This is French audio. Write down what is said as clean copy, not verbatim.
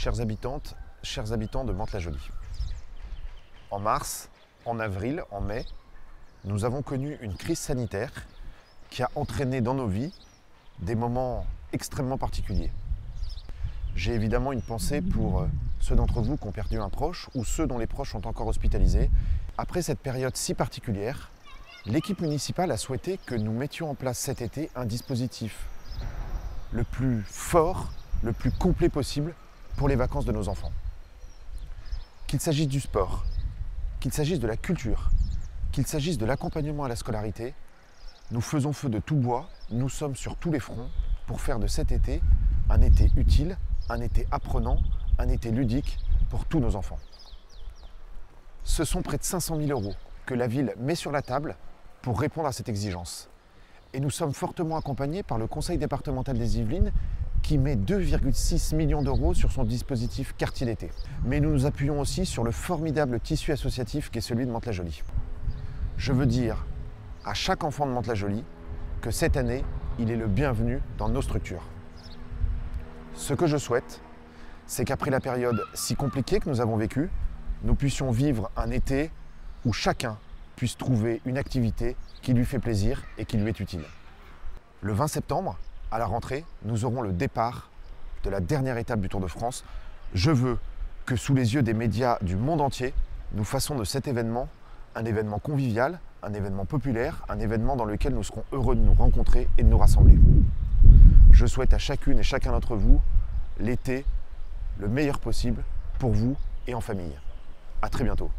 Chères habitantes, chers habitants de Mantes-la-Jolie. En mars, en avril, en mai, nous avons connu une crise sanitaire qui a entraîné dans nos vies des moments extrêmement particuliers. J'ai évidemment une pensée pour ceux d'entre vous qui ont perdu un proche ou ceux dont les proches sont encore hospitalisés. Après cette période si particulière, l'équipe municipale a souhaité que nous mettions en place cet été un dispositif le plus fort, le plus complet possible pour les vacances de nos enfants. Qu'il s'agisse du sport, qu'il s'agisse de la culture, qu'il s'agisse de l'accompagnement à la scolarité, nous faisons feu de tout bois, nous sommes sur tous les fronts pour faire de cet été un été utile, un été apprenant, un été ludique pour tous nos enfants. Ce sont près de 500 000 € que la ville met sur la table pour répondre à cette exigence. Et nous sommes fortement accompagnés par le conseil départemental des Yvelines qui met 2,6 millions d'euros sur son dispositif quartier d'été. Mais nous nous appuyons aussi sur le formidable tissu associatif qui est celui de Mantes-la-Jolie. Je veux dire à chaque enfant de Mantes-la-Jolie que cette année, il est le bienvenu dans nos structures. Ce que je souhaite, c'est qu'après la période si compliquée que nous avons vécue, nous puissions vivre un été où chacun puisse trouver une activité qui lui fait plaisir et qui lui est utile. Le 20 septembre, à la rentrée, nous aurons le départ de la dernière étape du Tour de France. Je veux que sous les yeux des médias du monde entier, nous fassions de cet événement un événement convivial, un événement populaire, un événement dans lequel nous serons heureux de nous rencontrer et de nous rassembler. Je souhaite à chacune et chacun d'entre vous l'été le meilleur possible pour vous et en famille. À très bientôt.